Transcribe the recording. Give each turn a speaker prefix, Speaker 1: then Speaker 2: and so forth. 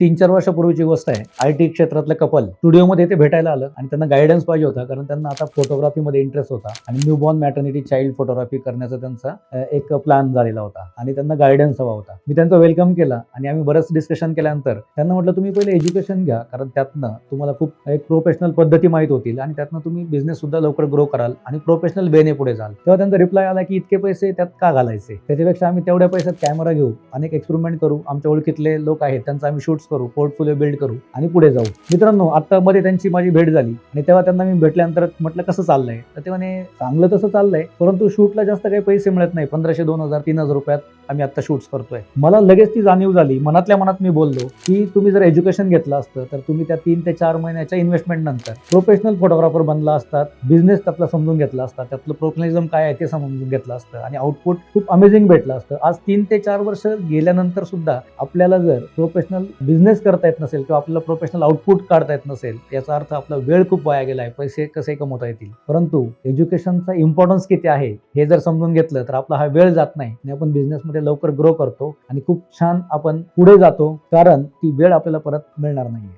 Speaker 1: 3-4 वर्षापूर्वीची गोष्ट आहे. IT क्षेत्रातलं कपल स्टुडिओमध्ये ते भेटायला आलं आणि त्यांना गाईडन्स पाहिजे होता, कारण त्यांना आता फोटोग्राफीमध्ये इंटरेस्ट होता आणि न्यूबॉर्न मॅटर्निटी चाइल्ड फोटोग्राफी करण्याचा त्यांचा एक प्लॅन झालेला होता आणि त्यांना गाईडन्स हवा होता. मी त्यांचं वेलकम केला आणि आम्ही बरंच डिस्कशन केल्यानंतर त्यांना म्हटलं, तुम्ही पहिले एज्युकेशन घ्या, कारण त्यातनं तुम्हाला खूप एक प्रोफेशनल पद्धती माहीत होतील आणि त्यातनं तुम्ही बिझनेस सुद्धा लवकर ग्रो कराल आणि प्रोफेशनल वेने पुढे जाल. तेव्हा त्यांचा रिप्लाय आला की इतके पैसे त्यात का घालायचे, त्याच्यापेक्षा आम्ही तेवढ्या पैशात कॅमेरा घेऊ, अनेक एक्सपेरिमेंट करू, आमच्या ओळखीतले लोक आहेत त्यांचा आम्ही शूट्स करू, पोर्टफोलिओ बिल्ड करू आणि पुढे जाऊ. मित्रांनो, आता मध्ये त्यांची माझी भेट झाली आणि तेव्हा त्यांना मी भेटल्यानंतर म्हटलं कसं चाललंय, तर ते म्हणे चांगलं तसं चाललंय, परंतु शूटला जास्त काही पैसे मिळत नाही. 1500, 2000, 3000 रुपयात आम्ही आता शूट्स करतोय. मला लगेच ती जाणीव झाली. मनातल्या मनात मी बोललो की तुम्ही जर एज्युकेशन घेतलं असतं तर तुम्ही त्या 3 ते 4 महिन्याच्या इन्व्हेस्टमेंट नंतर प्रोफेशनल फोटोग्राफर बनला असतात, बिझनेस त्यातला समजून घेतला असता, त्यातलं प्रोफेशनलिझम काय आहे ते समजून घेतलं असतं आणि आउटपुट खूप अमेझिंग भेटलं असतं. आज 3 ते 4 वर्ष गेल्यानंतर सुद्धा आपल्याला जर प्रोफेशनल बिझनेस करता येत नसेल किंवा आपल्याला प्रोफेशनल आउटपुट काढता येत नसेल, याचा अर्थ आपला वेळ खूप वाया गेला आहे. पैसे कसे कमवता येतील, परंतु एज्युकेशनचा इम्पॉर्टन्स किती आहे हे जर समजून घेतलं तर आपला हा वेळ जात नाही आणि आपण बिझनेसमध्ये लवकर ग्रो करतो आणि खूप छान आपण पुढे जातो, कारण ती वेळ आपल्याला परत मिळणार नाही.